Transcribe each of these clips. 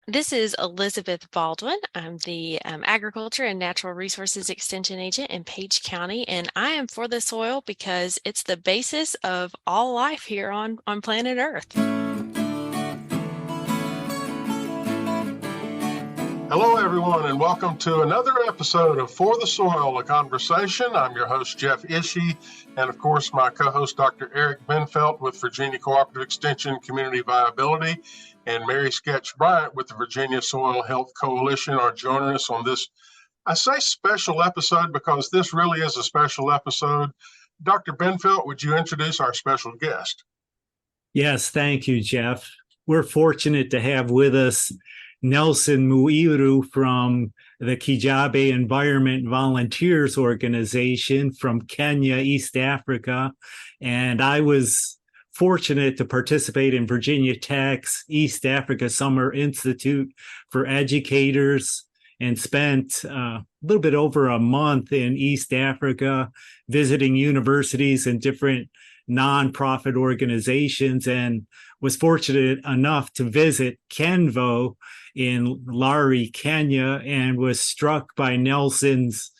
This is Elizabeth Baldwin. I'm the Agriculture and Natural Resources Extension Agent in Page County, and I am for the soil because it's the basis of all life here on planet Earth. Hello, everyone, and welcome to another episode of For the Soil, a Conversation. I'm your host, Jeff Ishee, and of course, my co-host, Dr. Eric Bendfeldt with Virginia Cooperative Extension Community Viability, and Mary Sketch Bryant with the Virginia Soil Health Coalition are joining us on this, I say special episode because this really is a special episode. Dr. Bendfeldt, would you introduce our special guest? Yes, thank you, Jeff. We're fortunate to have with us Nelson Muiru from the Kijabe Environment Volunteers Organization from Kenya, East Africa. And I was fortunate to participate in Virginia Tech's East Africa Summer Institute for Educators and spent a little bit over a month in East Africa visiting universities and different nonprofit organizations, and was fortunate enough to visit KENVO in Lari, Kenya, and was struck by Nelson's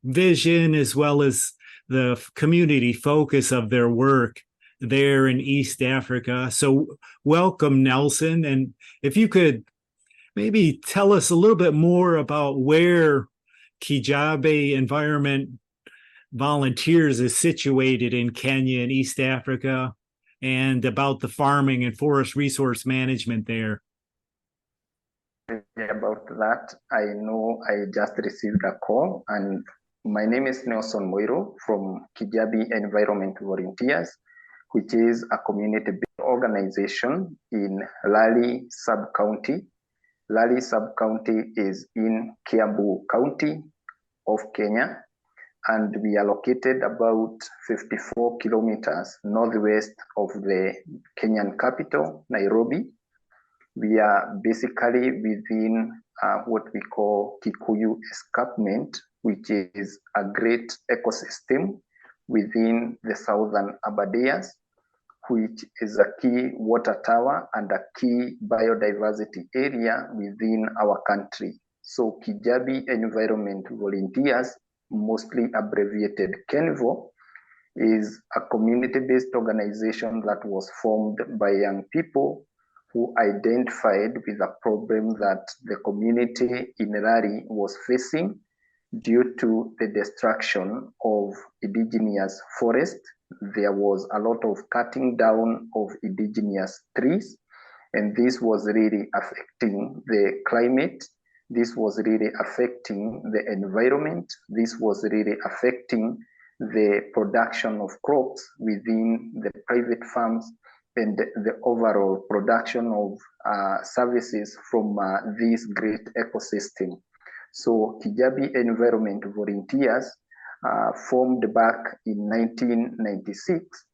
vision as well as the community focus of their work there in East Africa. So welcome, Nelson. And if you could maybe tell us a little bit more about where Kijabe Environment Volunteers is situated in Kenya and East Africa, and about the farming and forest resource management there. About that, I know I just received a call, and my name is Nelson Muiru from Kijabe Environment Volunteers, which is a community-based organization in Lari Sub-County. Lari Sub-County is in Kiambu County of Kenya, and we are located about 54 kilometers northwest of the Kenyan capital, Nairobi. We are basically within what we call Kikuyu Escarpment, which is a great ecosystem within the southern Aberdares, which is a key water tower and a key biodiversity area within our country. So Kijabe Environment Volunteers, mostly abbreviated KENVO, is a community-based organization that was formed by young people who identified with a problem that the community in Lari was facing due to the destruction of indigenous forest. There was a lot of cutting down of indigenous trees, and this was really affecting the climate. This was really affecting the environment. This was really affecting the production of crops within the private farms and the overall production of services from this great ecosystem. So Kijabe Environment Volunteers, formed back in 1996,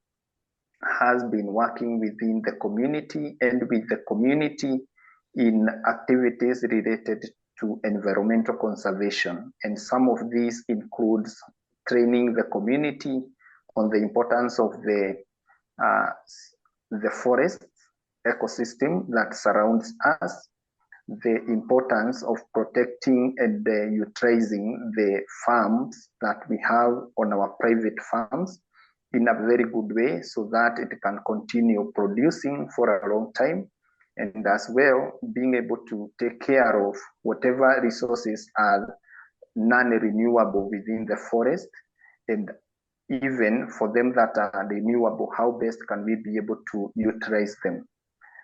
has been working within the community and with the community in activities related to environmental conservation. And some of these includes training the community on the importance of the forest ecosystem that surrounds us, the importance of protecting and utilizing the farms that we have on our private farms in a very good way so that it can continue producing for a long time, and as well being able to take care of whatever resources are non-renewable within the forest, and even for them that are renewable, how best can we be able to utilize them.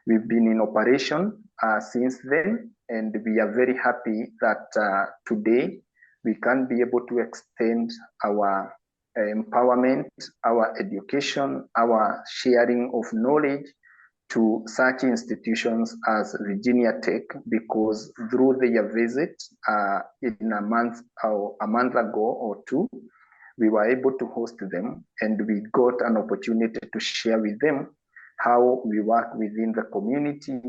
We've been in operation since then, and we are very happy that today we can be able to extend our empowerment, our education, our sharing of knowledge to such institutions as Virginia Tech, because through their visit in a month ago or two, we were able to host them, and we got an opportunity to share with them how we work within the community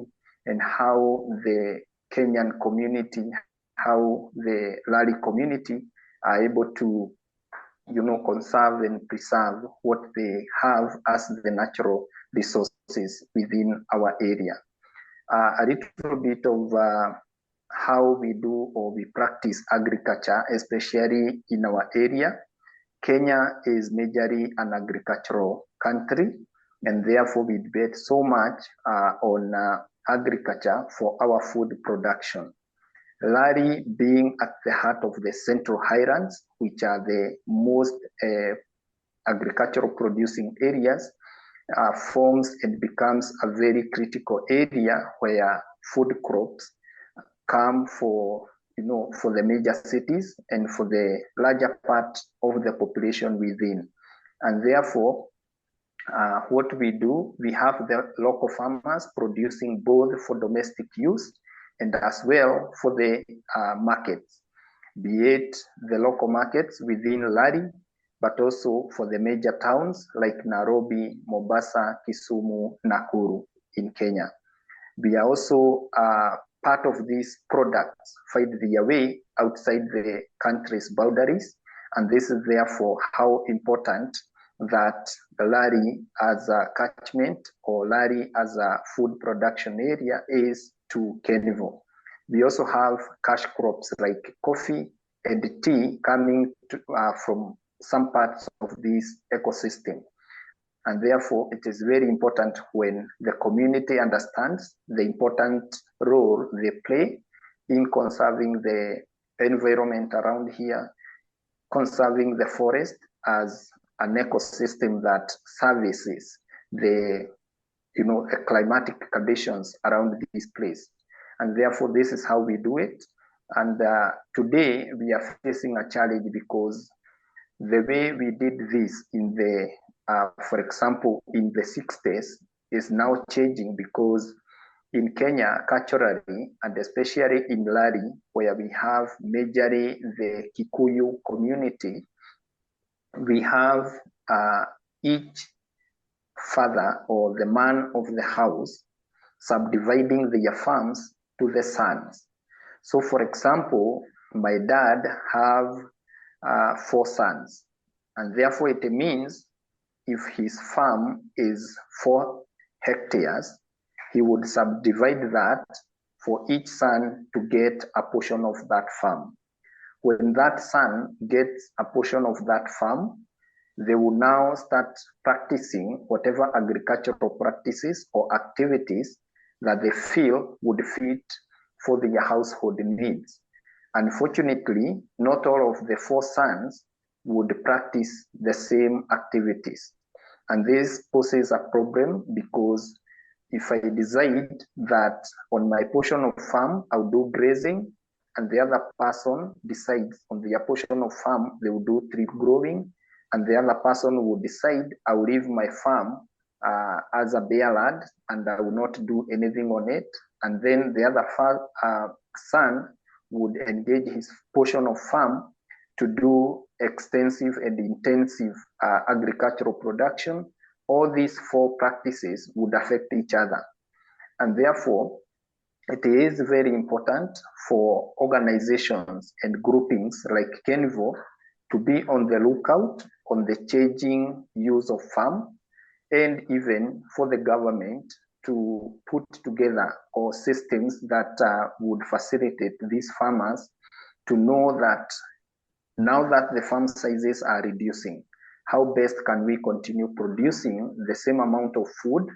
and how the Kenyan community, how the Lari community are able to, conserve and preserve what they have as the natural resources within our area. a little bit of how we do or we practice agriculture, especially in our area. Kenya is majorly an agricultural country, and therefore we bet so much on agriculture for our food production. Lari being at the heart of the Central Highlands, which are the most agricultural producing areas, forms and becomes a very critical area where food crops come for the major cities and for the larger part of the population within. And therefore, what we do, we have the local farmers producing both for domestic use and as well for the markets, be it the local markets within Lari, but also for the major towns like Nairobi, Mombasa, Kisumu, Nakuru in Kenya. We are also part of these products find their way outside the country's boundaries, and this is therefore how important that Lari as a catchment or Lari as a food production area is to KENVO. We also have cash crops like coffee and tea coming from some parts of this ecosystem. And therefore, it is very important when the community understands the important role they play in conserving the environment around here, conserving the forest as an ecosystem that services the climatic conditions around this place. And therefore, this is how we do it. And today, we are facing a challenge because the way we did this in the for example, in the 60s is now changing because in Kenya, culturally, and especially in Lari, where we have majorly the Kikuyu community, we have each father or the man of the house subdividing their farms to the sons. So for example, my dad have 4 sons, and therefore it means if his farm is 4 hectares, he would subdivide that for each son to get a portion of that farm. When that son gets a portion of that farm, they will now start practicing whatever agricultural practices or activities that they feel would fit for their household needs. Unfortunately, not all of the 4 sons would practice the same activities. And this poses a problem because if I decide that on my portion of farm, I'll do grazing, and the other person decides on their portion of farm, they will do tree growing, and the other person will decide, I'll leave my farm as a bare land, and I will not do anything on it. And then the other son would engage his portion of farm to do extensive and intensive agricultural production. All these 4 practices would affect each other. And therefore, it is very important for organizations and groupings like KENVO to be on the lookout on the changing use of farm, and even for the government to put together or systems that would facilitate these farmers to know that now that the farm sizes are reducing, how best can we continue producing the same amount of food,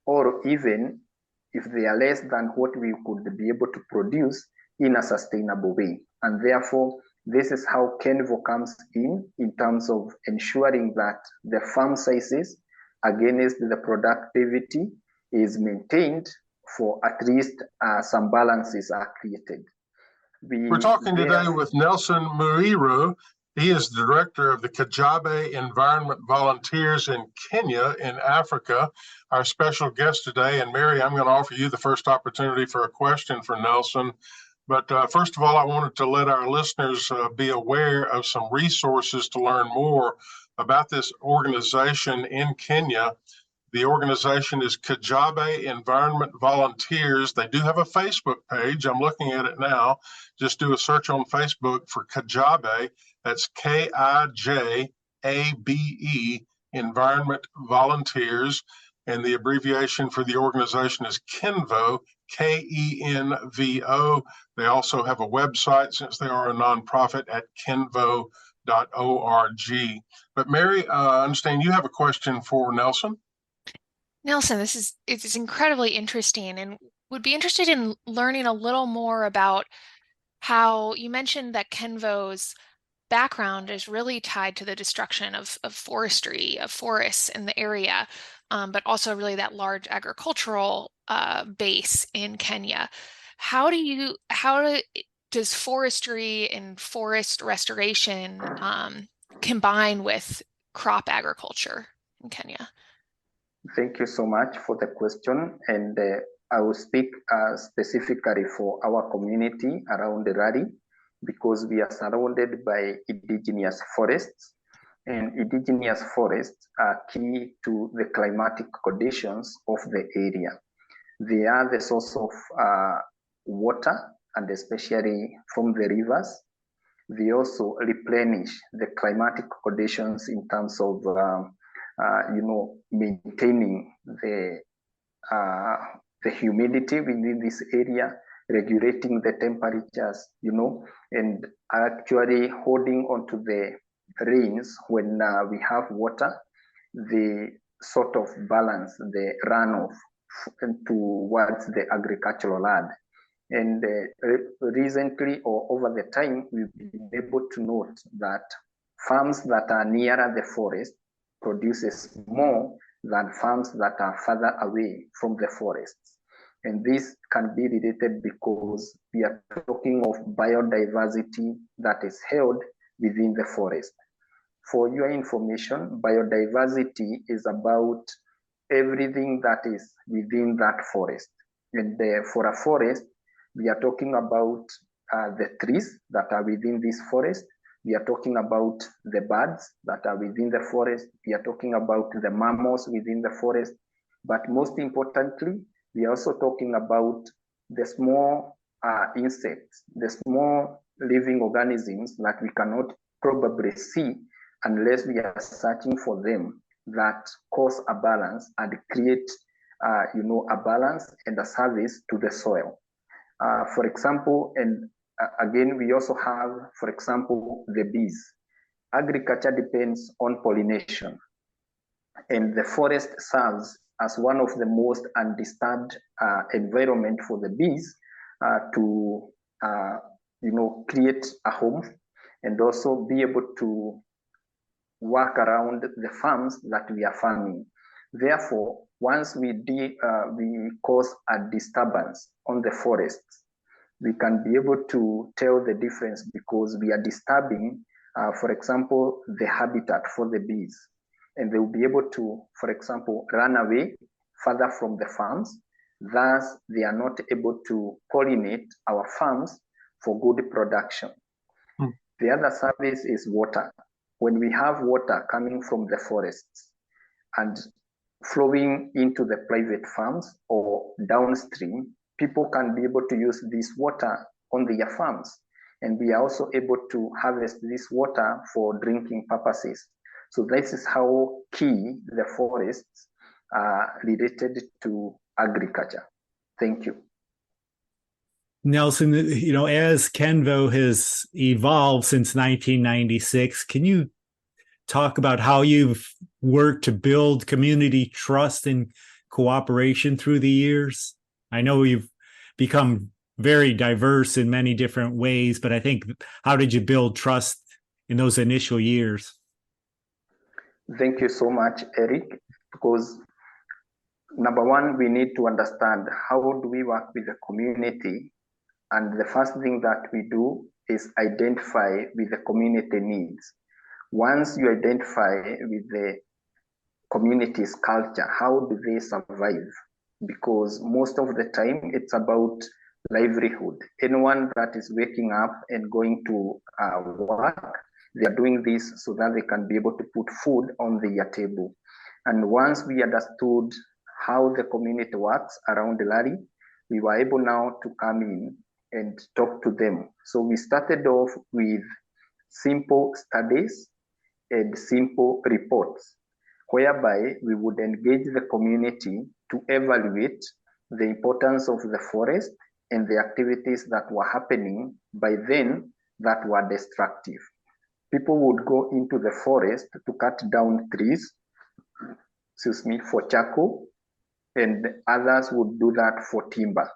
or even if they are less than what we could be able to produce in a sustainable way. And therefore, this is how KENVO comes in terms of ensuring that the farm sizes against the productivity is maintained, for at least some balances are created. We're talking today with Nelson Muiru. He is the director of the Kijabe Environment Volunteers in Kenya in Africa. Our special guest today, and Mary, I'm going to offer you the first opportunity for a question for Nelson. But first of all, I wanted to let our listeners be aware of some resources to learn more about this organization in Kenya. The organization is Kijabe Environment Volunteers. They do have a Facebook page. I'm looking at it now. Just do a search on Facebook for Kijabe. That's Kijabe Environment Volunteers. and the abbreviation for the organization is KENVO, KENVO. They also have a website, since they are a nonprofit, at kenvo.org. But Mary, I understand you have a question for Nelson. Nelson, it's incredibly interesting, and would be interested in learning a little more about how you mentioned that KENVO's background is really tied to the destruction of forestry, of forests in the area, but also really that large agricultural base in Kenya. How does forestry and forest restoration combine with crop agriculture in Kenya? Thank you so much for the question. And I will speak specifically for our community around the Rari, because we are surrounded by indigenous forests. And indigenous forests are key to the climatic conditions of the area. They are the source of water, and especially from the rivers. They also replenish the climatic conditions in terms of maintaining the humidity within this area, regulating the temperatures, and actually holding onto the rains when we have water, the sort of balance the runoff towards the agricultural land. And recently, or over the time, we've been able to note that farms that are nearer the forest produces more than farms that are further away from the forests. And this can be related because we are talking of biodiversity that is held within the forest. For your information, biodiversity is about everything that is within that forest. And for a forest, we are talking about the trees that are within this forest. We are talking about the birds that are within the forest. We are talking about the mammals within the forest. But most importantly, we are also talking about the small insects, the small living organisms that we cannot probably see unless we are searching for them, that cause a balance and create a balance and a service to the soil. For example, and again, we also have, for example, the bees. Agriculture depends on pollination, and the forest serves as one of the most undisturbed environment for the bees to create a home and also be able to work around the farms that we are farming. Therefore, once we cause a disturbance on the forests, we can be able to tell the difference, because we are disturbing, for example, the habitat for the bees. And they will be able to, for example, run away further from the farms. Thus, they are not able to pollinate our farms for good production. The other service is water. When we have water coming from the forests and flowing into the private farms or downstream, people can be able to use this water on their farms. And we are also able to harvest this water for drinking purposes. So this is how key the forests are related to agriculture. Thank you. Nelson, as KENVO has evolved since 1996, can you talk about how you've worked to build community trust and cooperation through the years? I know you've become very diverse in many different ways, but I think, how did you build trust in those initial years? Thank you so much, Eric, because number one, we need to understand how do we work with the community. And the first thing that we do is identify with the community needs. Once you identify with the community's culture, how do they survive? Because most of the time it's about livelihood. Anyone that is waking up and going to work, they are doing this so that they can be able to put food on their table. And once we understood how the community works around the Rari, we were able now to come in and talk to them. So we started off with simple studies and simple reports. whereby we would engage the community to evaluate the importance of the forest and the activities that were happening by then that were destructive. People would go into the forest to cut down trees, for charcoal, and others would do that for timber.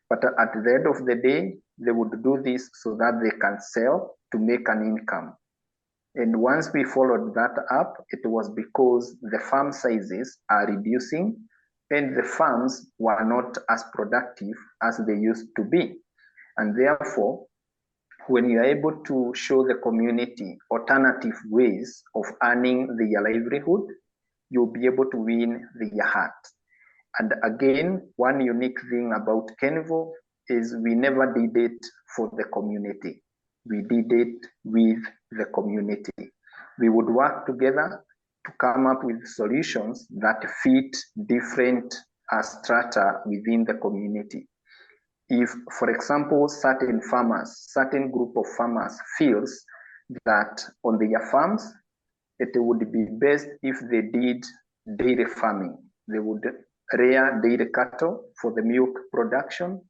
But at the end of the day, they would do this so that they can sell to make an income. And once we followed that up, it was because the farm sizes are reducing and the farms were not as productive as they used to be. And therefore, when you are able to show the community alternative ways of earning their livelihood, you'll be able to win their heart. And again, one unique thing about KENVO is we never did it for the community. We did it with the community. We would work together to come up with solutions that fit different strata within the community. If, for example, certain group of farmers feels that on their farms, it would be best if they did dairy farming. They would rear dairy cattle for the milk production.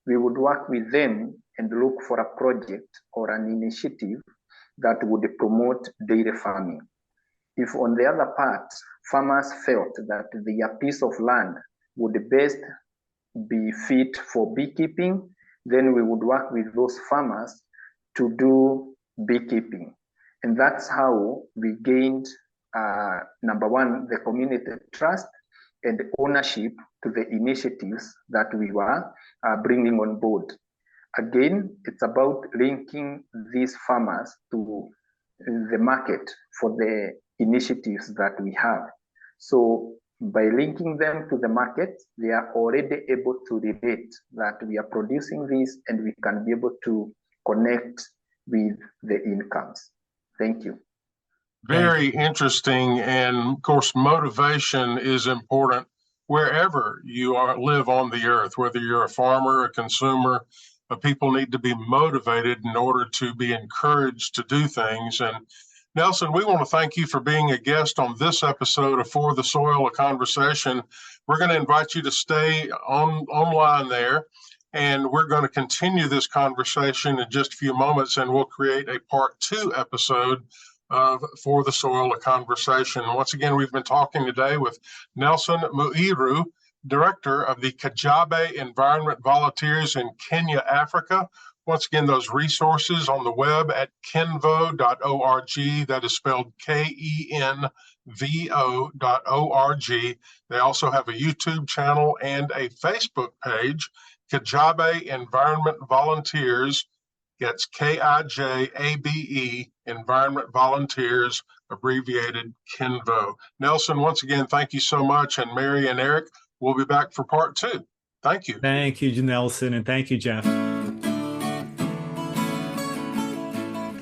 We would work with them and look for a project or an initiative that would promote dairy farming. If on the other part, farmers felt that their piece of land would best be fit for beekeeping, then we would work with those farmers to do beekeeping. And that's how we gained, number one, the community trust and ownership to the initiatives that we were bringing on board. Again, it's about linking these farmers to the market for the initiatives that we have. So by linking them to the market, they are already able to relate that we are producing this and we can be able to connect with the incomes. Thank you. Very interesting. And of course, motivation is important wherever you live on the earth, whether you're a farmer, a consumer. People need to be motivated in order to be encouraged to do things. And Nelson, we want to thank you for being a guest on this episode of For the Soil, a Conversation. We're going to invite you to stay online there, and we're going to continue this conversation in just a few moments, and we'll create a part 2 episode of For the Soil, a Conversation. Once again, we've been talking today with Nelson Muiru, Director of the Kijabe Environment Volunteers in Kenya, Africa. Once again, those resources on the web at kenvo.org. That is spelled KENVO.org. They also have a YouTube channel and a Facebook page, Kijabe Environment Volunteers. That's KIJABE, Environment Volunteers, abbreviated KENVO. Nelson, once again, thank you so much. And Mary and Eric, we'll be back for part 2. Thank you. Thank you, Nelson, and thank you, Jeff.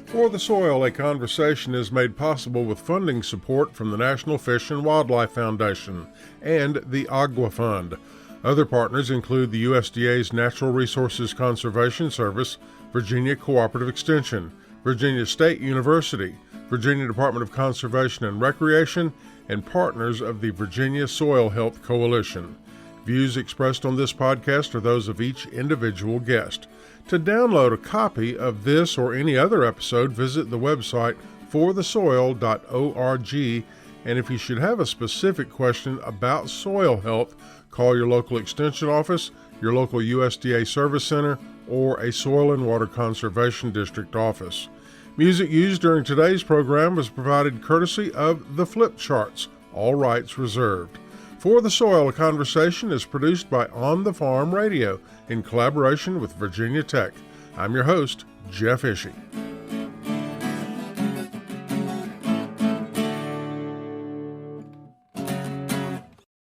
For the Soil, a Conversation is made possible with funding support from the National Fish and Wildlife Foundation and the Agua Fund. Other partners include the USDA's Natural Resources Conservation Service, Virginia Cooperative Extension, Virginia State University, Virginia Department of Conservation and Recreation, and partners of the Virginia Soil Health Coalition. Views expressed on this podcast are those of each individual guest. To download a copy of this or any other episode, visit the website forthesoil.org. And if you should have a specific question about soil health, call your local extension office, your local USDA service center, or a Soil and Water Conservation District office. Music used during today's program was provided courtesy of The Flip Charts, all rights reserved. For the Soil, a Conversation is produced by On the Farm Radio in collaboration with Virginia Tech. I'm your host, Jeff Ishee.